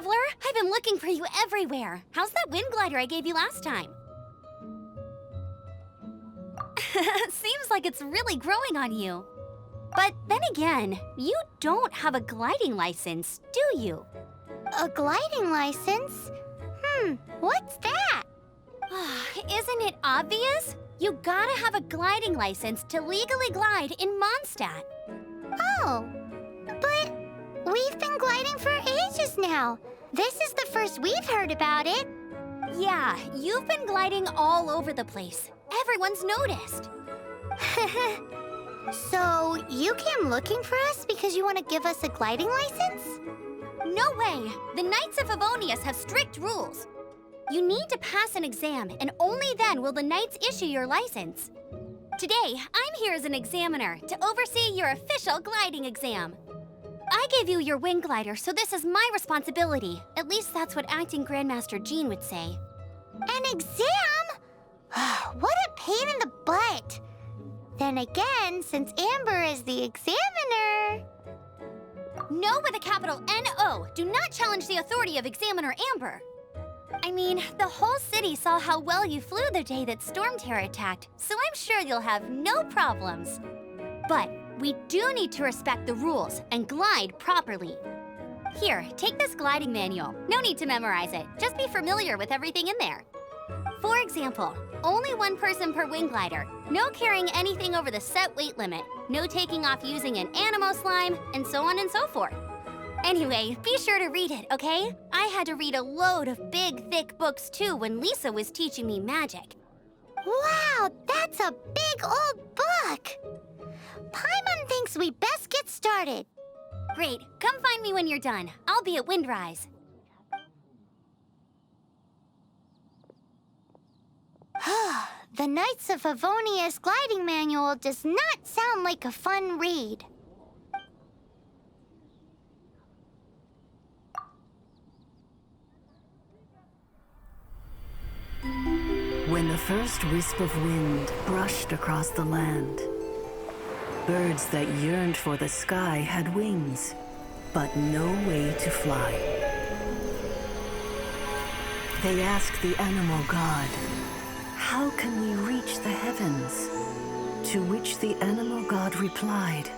traveler! I've been looking for you everywhere. How's that wind glider I gave you last time? Seems like it's really growing on you. But then again, you don't have a gliding license, do you? A gliding license? What's that? Isn't it obvious? You gotta have a gliding license to legally glide in Mondstadt. Oh, but we've been gliding for ages now. This is the first we've heard about it. Yeah, you've been gliding all over the place. Everyone's noticed. So, you came looking for us because you want to give us a gliding license? No way! The Knights of Favonius have strict rules. You need to pass an exam, and only then will the Knights issue your license. Today, I'm here as an examiner to oversee your official gliding exam. I gave you your wing glider, so this is my responsibility. At least that's what acting Grandmaster Jean would say. An exam? What a pain in the butt. Then again, since Amber is the examiner... No with a capital N-O. Do not challenge the authority of Examiner Amber. I mean, the whole city saw how well you flew the day that Storm Terror attacked, so I'm sure you'll have no problems. But we do need to respect the rules and glide properly. Here, take this gliding manual. No need to memorize it. Just be familiar with everything in there. For example, only one person per wing glider, no carrying anything over the set weight limit, no taking off using an animo slime, and so on and so forth. Anyway, be sure to read it, okay? I had to read a load of big, thick books too when Lisa was teaching me magic. Wow, that's a big old book! Paimon thinks we best get started. Great, come find me when you're done. I'll be at Windrise. The Knights of Favonius gliding manual does not sound like a fun read. When the first wisp of wind brushed across the land, birds that yearned for the sky had wings, but no way to fly. They asked the animal god, "How can we reach the heavens?" To which the animal god replied,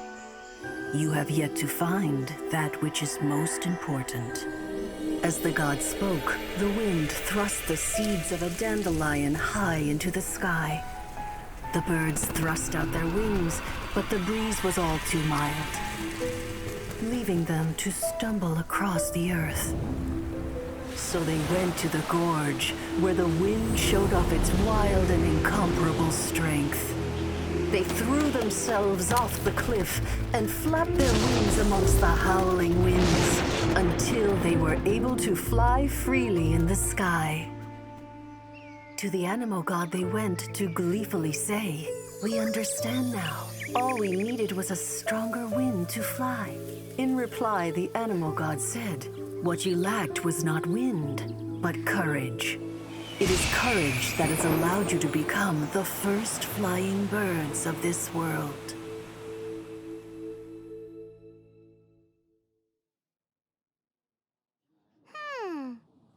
"You have yet to find that which is most important." As the god spoke, the wind thrust the seeds of a dandelion high into the sky. The birds thrust out their wings, but the breeze was all too mild, leaving them to stumble across the earth. So they went to the gorge, where the wind showed off its wild and incomparable strength. They threw themselves off the cliff and flapped their wings amongst the howling winds until they were able to fly freely in the sky. To the animal god they went to gleefully say, "We understand now. All we needed was a stronger wind to fly." In reply, the animal god said, "What you lacked was not wind, but courage. It is courage that has allowed you to become the first flying birds of this world."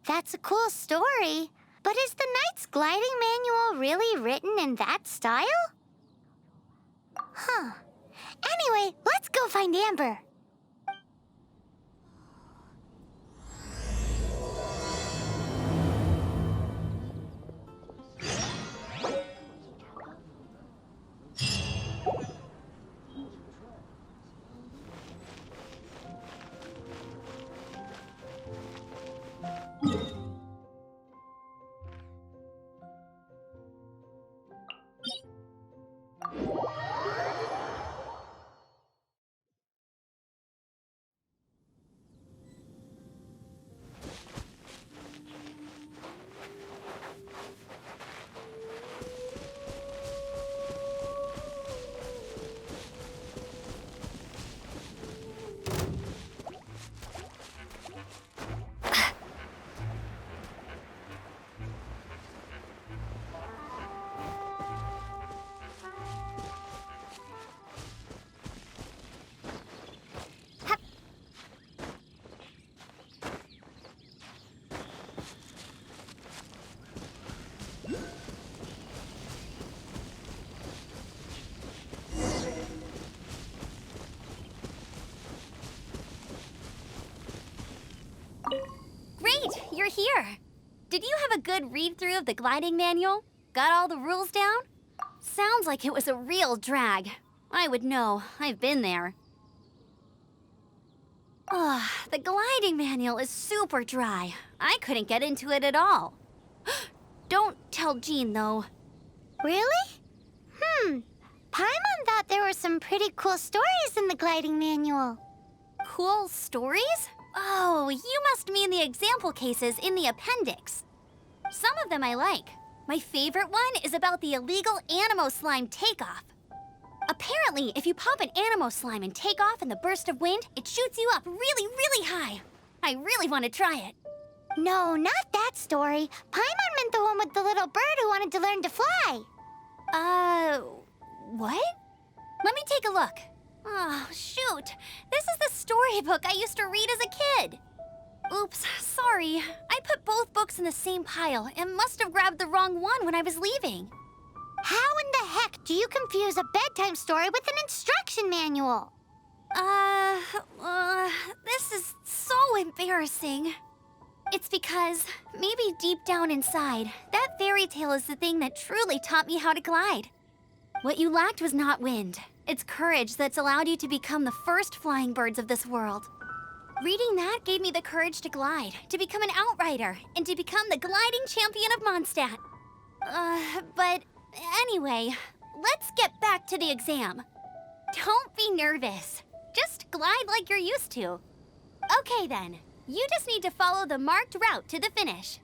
That's a cool story. But is the Knight's gliding manual really written in that style? Anyway, let's go find Amber. here. Did you have a good read-through of the gliding manual? Got all the rules down? Sounds like it was a real drag. I would know. I've been there. Ugh, the gliding manual is super dry. I couldn't get into it at all. Don't tell Jean, though. Really? Paimon thought there were some pretty cool stories in the gliding manual. Cool stories? Oh, you must mean the example cases in the appendix. Some of them I like. My favorite one is about the illegal Animo slime takeoff. Apparently, if you pop an Animo slime and take off in the burst of wind, it shoots you up really, really high. I really want to try it. No, not that story. Paimon meant the one with the little bird who wanted to learn to fly. What? Let me take a look. Oh, shoot. This is the storybook I used to read as a kid. Oops, sorry. I put both books in the same pile and must have grabbed the wrong one when I was leaving. How in the heck do you confuse a bedtime story with an instruction manual? This is so embarrassing. It's because maybe deep down inside, that fairy tale is the thing that truly taught me how to glide. What you lacked was not wind. It's courage that's allowed you to become the first flying birds of this world. Reading that gave me the courage to glide, to become an outrider, and to become the gliding champion of Mondstadt. But anyway, let's get back to the exam. Don't be nervous. Just glide like you're used to. Okay then, you just need to follow the marked route to the finish.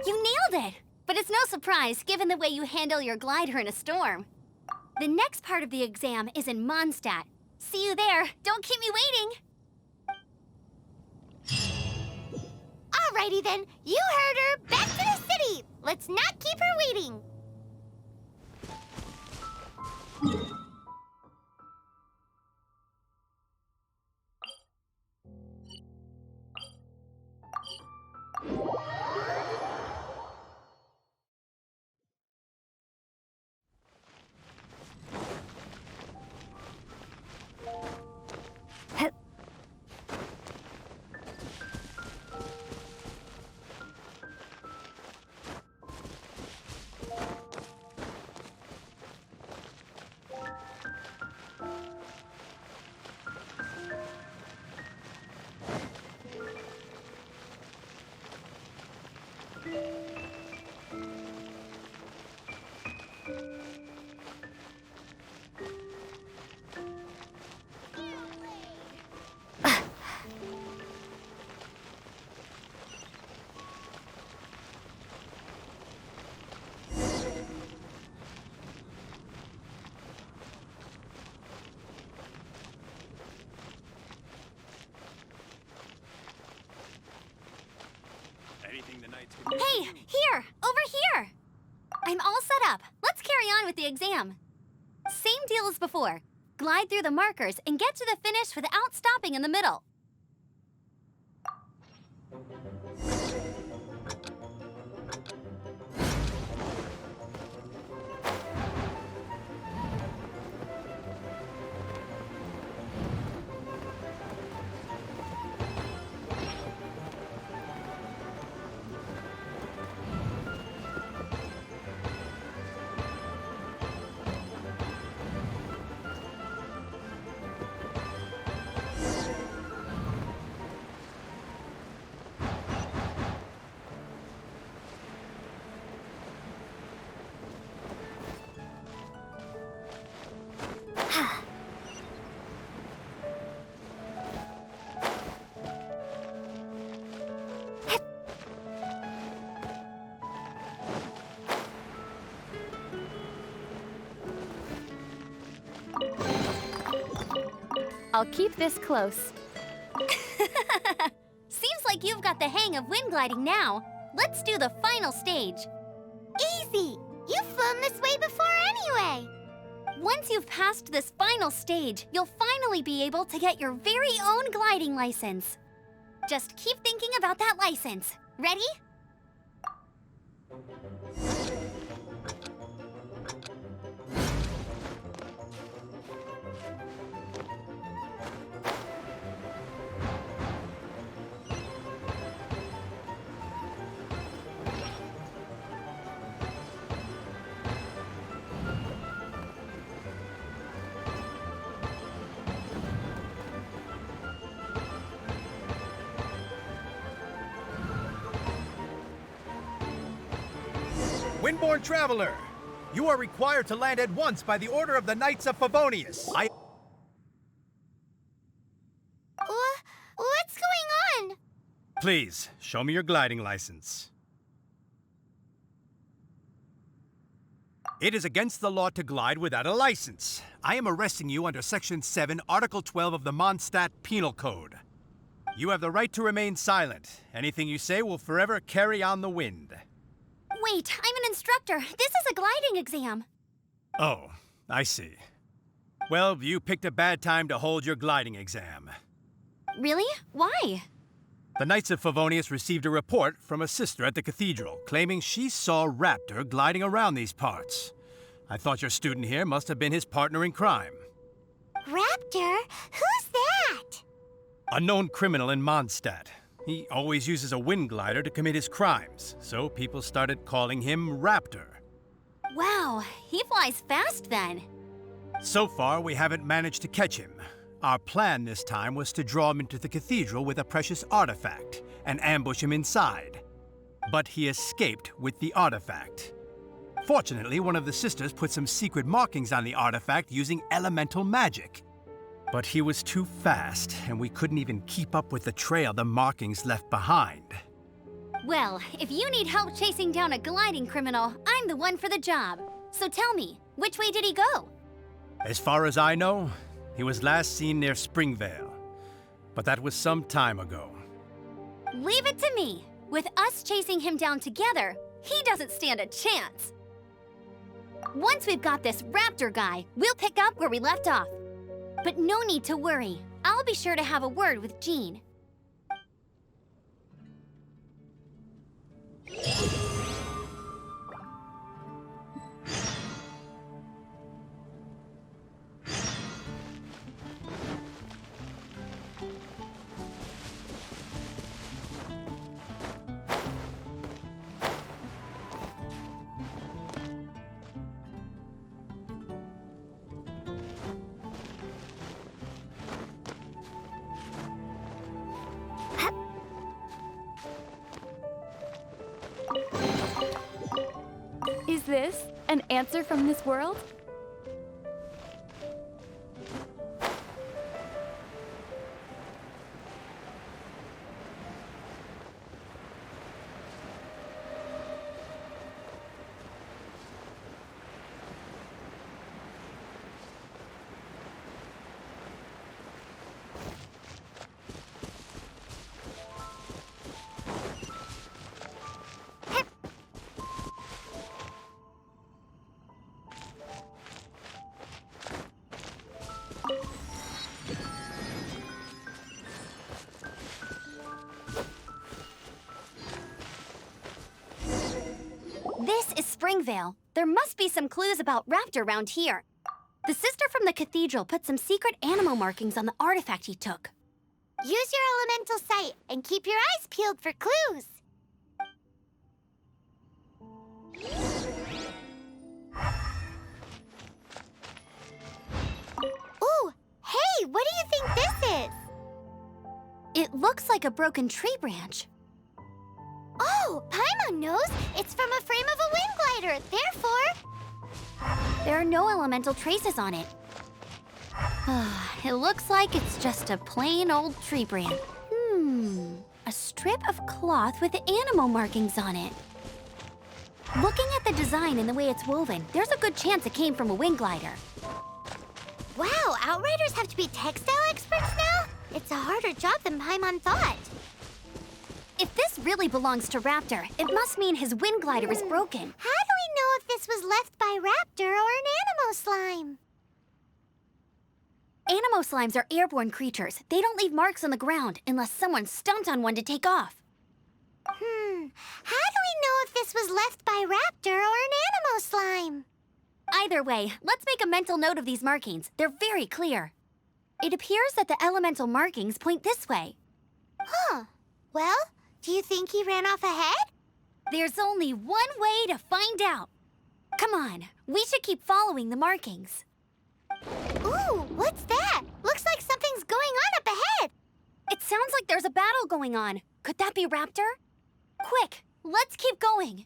You nailed it! But it's no surprise, given the way you handle your glider in a storm. The next part of the exam is in Mondstadt. See you there. Don't keep me waiting. Alrighty then, you heard her. Back to the city. Let's not keep her waiting. Hey, here! Over here! I'm all set up. Let's carry on with the exam. Same deal as before. Glide through the markers and get to the finish without stopping in the middle. I'll keep this close. Seems like you've got the hang of wind gliding now. Let's do the final stage. Easy! You've flown this way before anyway! Once you've passed this final stage, you'll finally be able to get your very own gliding license. Just keep thinking about that license. Ready? Windborne traveler, you are required to land at once by the order of the Knights of Favonius. What's going on? Please, show me your gliding license. It is against the law to glide without a license. I am arresting you under Section 7, Article 12 of the Moндштадтом Penal Code. You have the right to remain silent. Anything you say will forever carry on the wind. Wait, I'm an instructor. This is a gliding exam. Oh, I see. Well, you picked a bad time to hold your gliding exam. Really? Why? The Knights of Favonius received a report from a sister at the cathedral claiming she saw Raptor gliding around these parts. I thought your student here must have been his partner in crime. Raptor? Who's that? A known criminal in Moндштадтом. He always uses a wind glider to commit his crimes, so people started calling him Raptor. Wow, he flies fast then. So far, we haven't managed to catch him. Our plan this time was to draw him into the cathedral with a precious artifact and ambush him inside. But he escaped with the artifact. Fortunately, one of the sisters put some secret markings on the artifact using elemental magic. But he was too fast, and we couldn't even keep up with the trail the markings left behind. Well, if you need help chasing down a gliding criminal, I'm the one for the job. So tell me, which way did he go? As far as I know, he was last seen near Springvale. But that was some time ago. Leave it to me. With us chasing him down together, he doesn't stand a chance. Once we've got this Raptor guy, we'll pick up where we left off. But no need to worry. I'll be sure to have a word with Jean. Is this an answer from this world? This is Springvale. There must be some clues about Raptor around here. The sister from the cathedral put some secret animal markings on the artifact he took. Use your elemental sight and keep your eyes peeled for clues. Ooh, hey, what do you think this is? It looks like a broken tree branch. Oh, Paimon knows. It's from a frame of a wind glider. Therefore, There are no elemental traces on it. It looks like it's just a plain old tree branch. A strip of cloth with animal markings on it. Looking at the design and the way it's woven, there's a good chance it came from a wind glider. wow, Outriders have to be textile experts now? It's a harder job than Paimon thought. If this really belongs to Raptor, it must mean his wind glider is broken. How do we know if this was left by Raptor or an Animo slime? Animo slimes are airborne creatures. They don't leave marks on the ground unless someone stomped on one to take off. How do we know if this was left by Raptor or an Animo slime? Either way, let's make a mental note of these markings. They're very clear. It appears that the elemental markings point this way. Huh. Well, do you think he ran off ahead? There's only one way to find out. Come on, we should keep following the markings. Ooh, what's that? Looks like something's going on up ahead. It sounds like there's a battle going on. Could that be Raptor? Quick, let's keep going.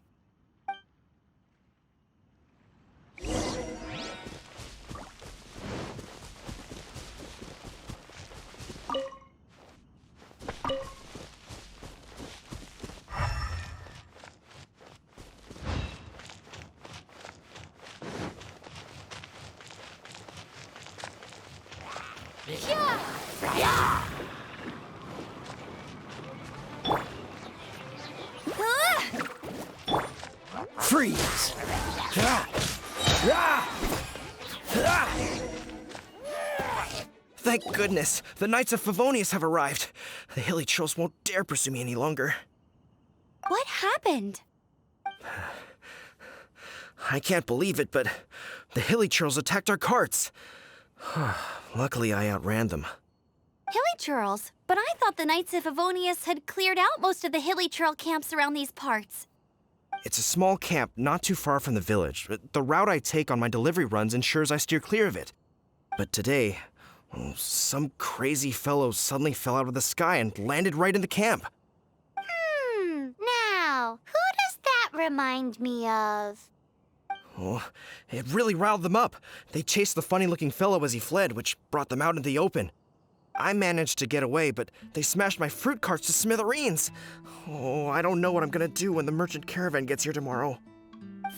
Freeze! Thank goodness, the Knights of Favonius have arrived. The hilly trolls won't dare pursue me any longer. What happened? I can't believe it, but the hilly trolls attacked our carts. Luckily, I outran them. Hilly Churls? But I thought the Knights of Favonius had cleared out most of the Hilly Churl camps around these parts. It's a small camp not too far from the village. The route I take on my delivery runs ensures I steer clear of it. But today, some crazy fellow suddenly fell out of the sky and landed right in the camp. Now, who does that remind me of? Oh, it really riled them up. They chased the funny-looking fellow as he fled, which brought them out in the open. I managed to get away, but they smashed my fruit carts to smithereens. Oh, I don't know what I'm gonna do when the merchant caravan gets here tomorrow.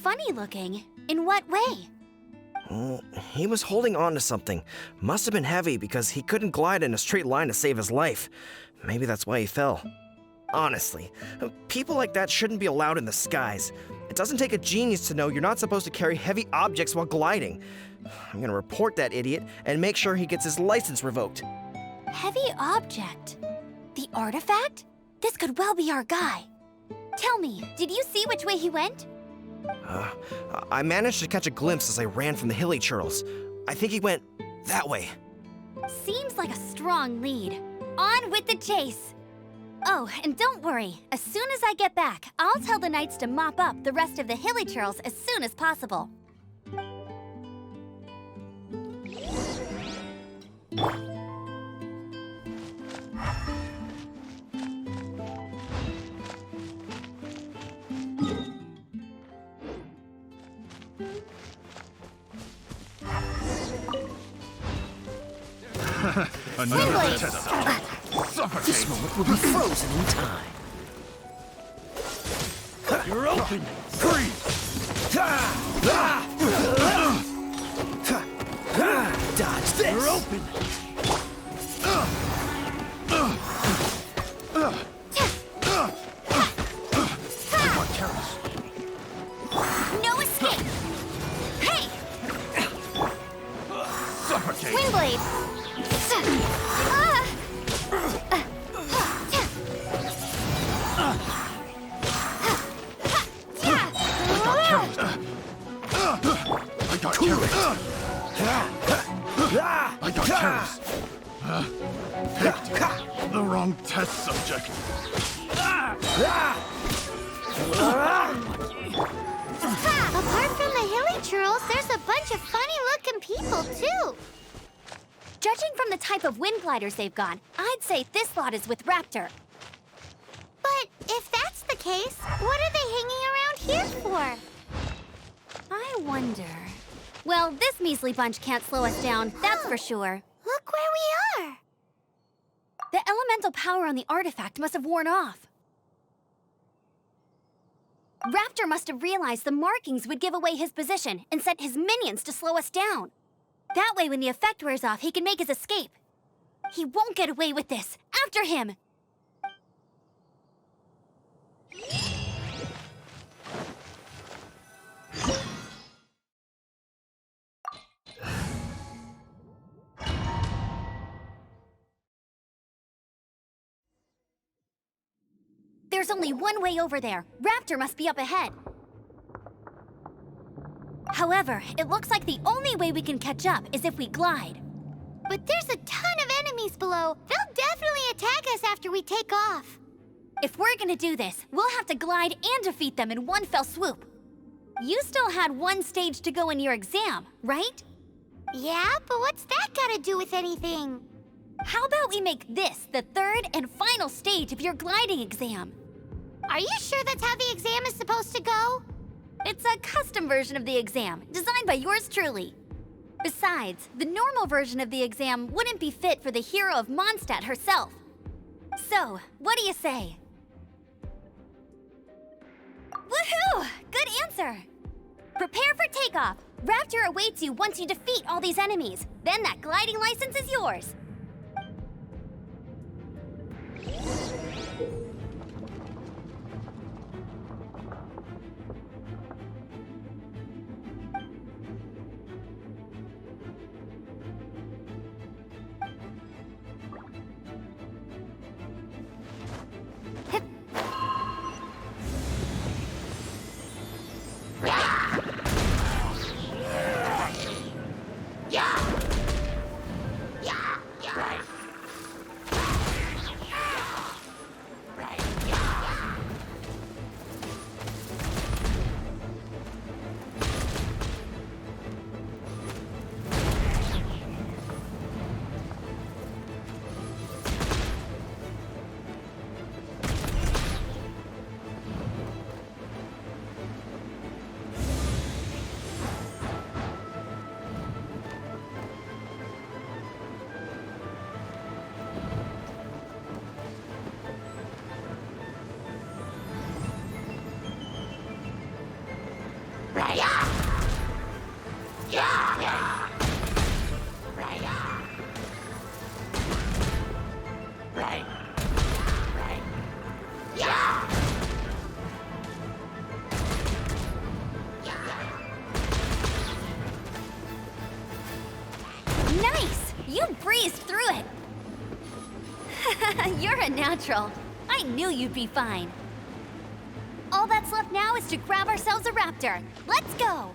Funny looking? In what way? Oh, he was holding on to something. Must have been heavy because he couldn't glide in a straight line to save his life. Maybe that's why he fell. Honestly, people like that shouldn't be allowed in the skies. It doesn't take a genius to know you're not supposed to carry heavy objects while gliding. I'm gonna report that idiot and make sure he gets his license revoked. Heavy object? The artifact? This could well be our guy. Tell me, did you see which way he went? I managed to catch a glimpse as I ran from the hilly churls. I think he went that way. Seems like a strong lead. On with the chase! Oh, and don't worry. As soon as I get back, I'll tell the Knights to mop up the rest of the hilly churls as soon as possible. Another test subject. This moment will be frozen in time. You're open. Freeze. Dodge this! You're open. No escape! Hey! Suffocate. Windblade! I got terrorist. I got terrorist. Picked the wrong test subject. Apart from the hilly churls, there's a bunch of funny-looking people, too. Judging from the type of wind gliders they've got, I'd say this lot is with Raptor. But if that's the case, what are they hanging around here for? I wonder... Well, this measly bunch can't slow us down, that's for sure. Look where we are. The elemental power on the artifact must have worn off. Raptor must have realized the markings would give away his position and sent his minions to slow us down. That way, when the effect wears off, he can make his escape. He won't get away with this. After him! There's only one way over there. Raptor must be up ahead. However, it looks like the only way we can catch up is if we glide. But there's a ton of enemies below. They'll definitely attack us after we take off. If we're gonna do this, we'll have to glide and defeat them in one fell swoop. You still had one stage to go in your exam, right? Yeah, but what's that got to do with anything? How about we make this the third and final stage of your gliding exam? Are you sure that's how the exam is supposed to go? It's a custom version of the exam, designed by yours truly. Besides, the normal version of the exam wouldn't be fit for the hero of Mondstadt herself. So, what do you say? Woohoo! Good answer! Prepare for takeoff. Raptor awaits you once you defeat all these enemies. Then that gliding license is yours. Nice! You breezed through it! You're a natural. I knew you'd be fine. All that's left now is to grab ourselves a raptor. Let's go!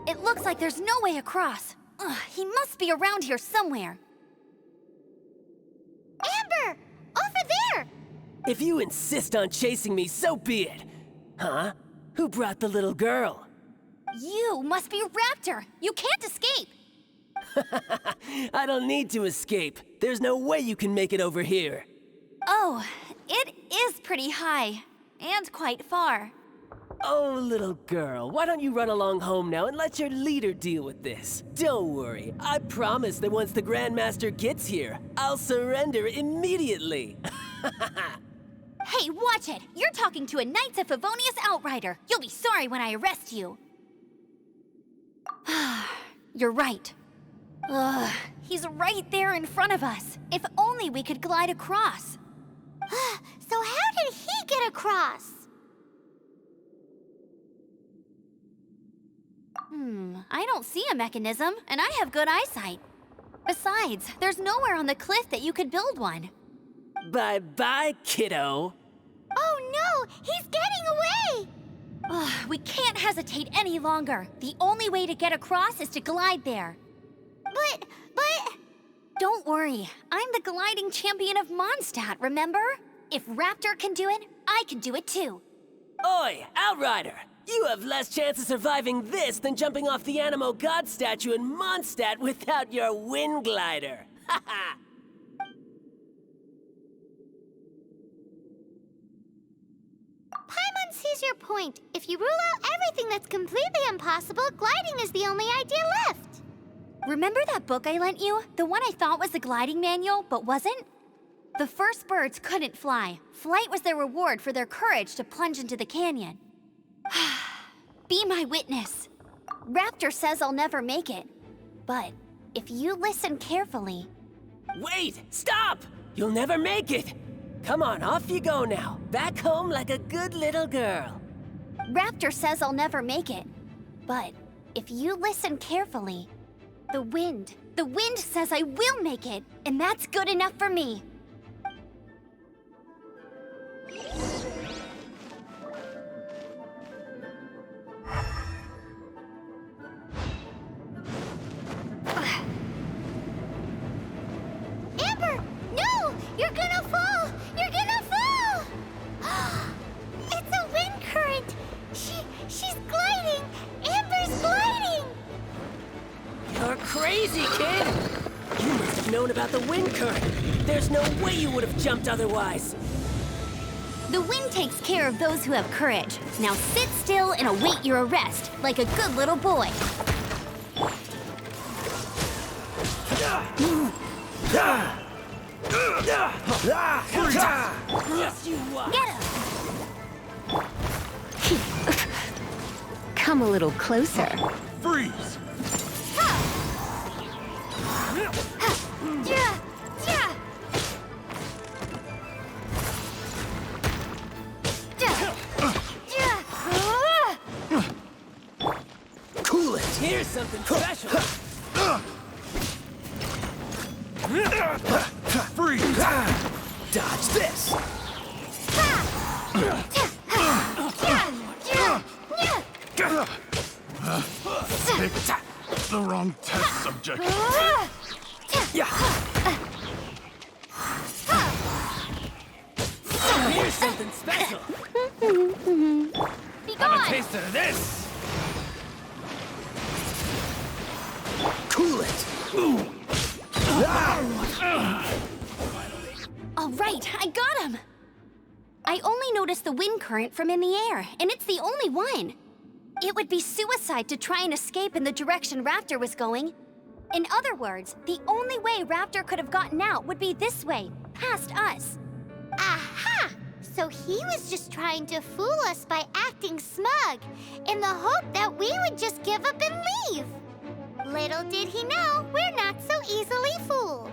It looks like there's no way across. Ugh, he must be around here somewhere. Ember! Over there! If you insist on chasing me, so be it. Huh? Who brought the little girl? You must be Raptor. You can't escape. I don't need to escape. There's no way you can make it over here. Oh, it is pretty high. And quite far. Oh, little girl, why don't you run along home now and let your leader deal with this? Don't worry, I promise that once the Grandmaster gets here, I'll surrender immediately. Hey, watch it! You're talking to a Knights of Favonius outrider. You'll be sorry when I arrest you. You're right. Ugh, he's right there in front of us. If only we could glide across. So how did he get across? I don't see a mechanism, and I have good eyesight. Besides, there's nowhere on the cliff that you could build one. Bye-bye, kiddo. Oh no! He's getting away! Ugh, we can't hesitate any longer. The only way to get across is to glide there. But... Don't worry, I'm the gliding champion of Mondstadt, remember? If Raptor can do it, I can do it too. Oi, Outrider! You have less chance of surviving this than jumping off the Animo God statue in Mondstadt without your wind glider. Haha! Paimon sees your point. If you rule out everything that's completely impossible, gliding is the only idea left. Remember that book I lent you? The one I thought was the gliding manual, but wasn't? The first birds couldn't fly. Flight was their reward for their courage to plunge into the canyon. Be my witness. Raptor says I'll never make it. But if you listen carefully... Wait! Stop! You'll never make it! Come on, off you go now. Back home like a good little girl. Raptor says I'll never make it. But if you listen carefully... The wind says I will make it, and that's good enough for me. Ember! No! You're gonna fall! You're gonna fall! It's a wind current! She's gliding! Amber's gliding! You're crazy, kid! You must have known about the wind current. There's no way you would have jumped otherwise. The wind takes care of those who have courage. Now sit still and await your arrest, like a good little boy. Yes, you are! Get him! Come a little closer. Freeze! Cool it! Here's something special! Freeze! Dodge this! Picked the wrong test subject. Here's something special! Be Have a gone! taste of this! Cool it! All right, I got him! I only noticed the wind current from in the air, and it's the only one. It would be suicide to try and escape in the direction Raptor was going. In other words, the only way Raptor could have gotten out would be this way, past us. Aha! So he was just trying to fool us by acting smug, in the hope that we would just give up and leave. Little did he know, we're not so easily fooled.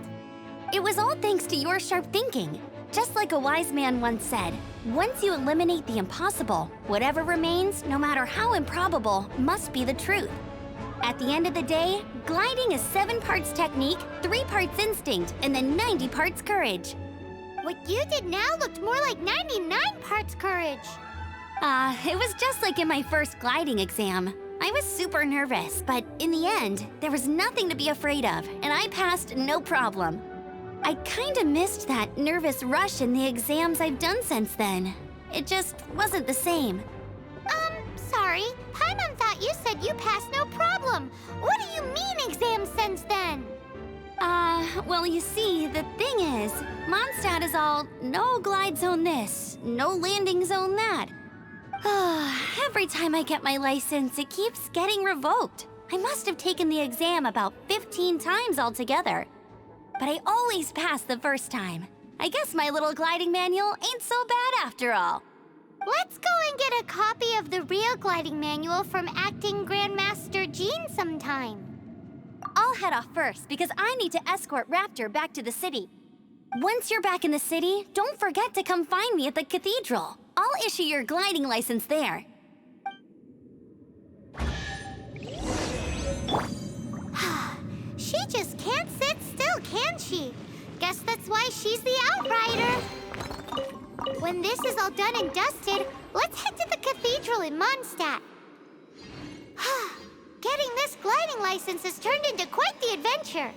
It was all thanks to your sharp thinking. Just like a wise man once said, once you eliminate the impossible, whatever remains, no matter how improbable, must be the truth. At the end of the day, gliding is 7 parts technique, 3 parts instinct, and then 90 parts courage. What you did now looked more like 99 parts courage. It was just like in my first gliding exam. I was super nervous, but in the end, there was nothing to be afraid of, and I passed no problem. I kinda missed that nervous rush in the exams I've done since then. It just wasn't the same. Sorry. Paimon thought you said you passed no problem. What do you mean exams since then? Well, you see, the thing is, Mondstadt is all no glide zone this, no landing zone that. Every time I get my license, it keeps getting revoked. I must have taken the exam about 15 times altogether. But I always pass the first time. I guess my little gliding manual ain't so bad after all. Let's go and get a copy of the real gliding manual from acting Grandmaster Jean sometime. I'll head off first because I need to escort Raptor back to the city. Once you're back in the city, don't forget to come find me at the cathedral. I'll issue your gliding license there. She just can't sit still, can she? Guess that's why she's the outrider. When this is all done and dusted, let's head to the cathedral in Mondstadt. Getting this gliding license has turned into quite the adventure.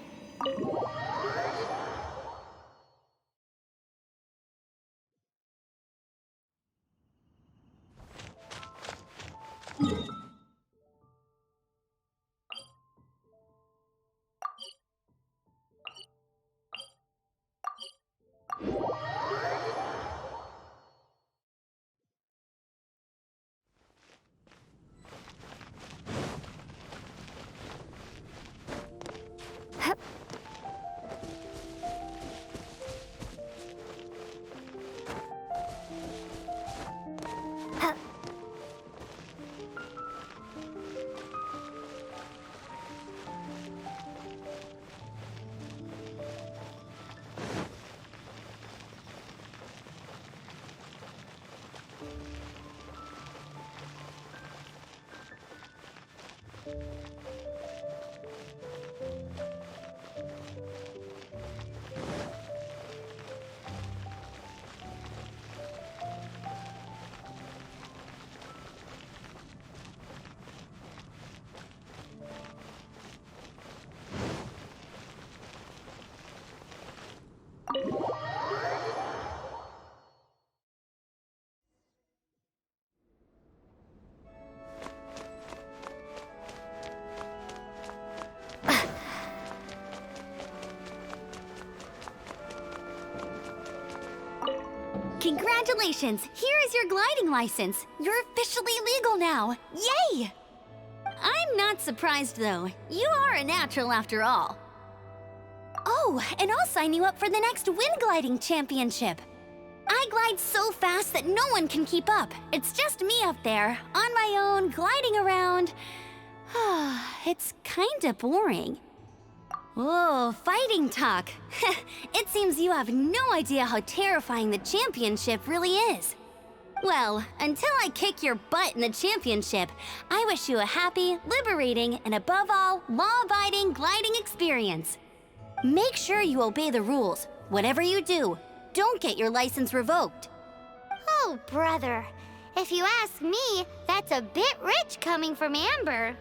Congratulations! Here is your gliding license. You're officially legal now. Yay! I'm not surprised, though. You are a natural after all. Oh, and I'll sign you up for the next wind gliding championship. I glide so fast that no one can keep up. It's just me up there, on my own, gliding around. It's kinda boring. Oh, fighting talk. It seems you have no idea how terrifying the championship really is. Well, until I kick your butt in the championship, I wish you a happy, liberating, and above all, law-abiding gliding experience. Make sure you obey the rules. Whatever you do, don't get your license revoked. Oh, brother. If you ask me, that's a bit rich coming from Amber.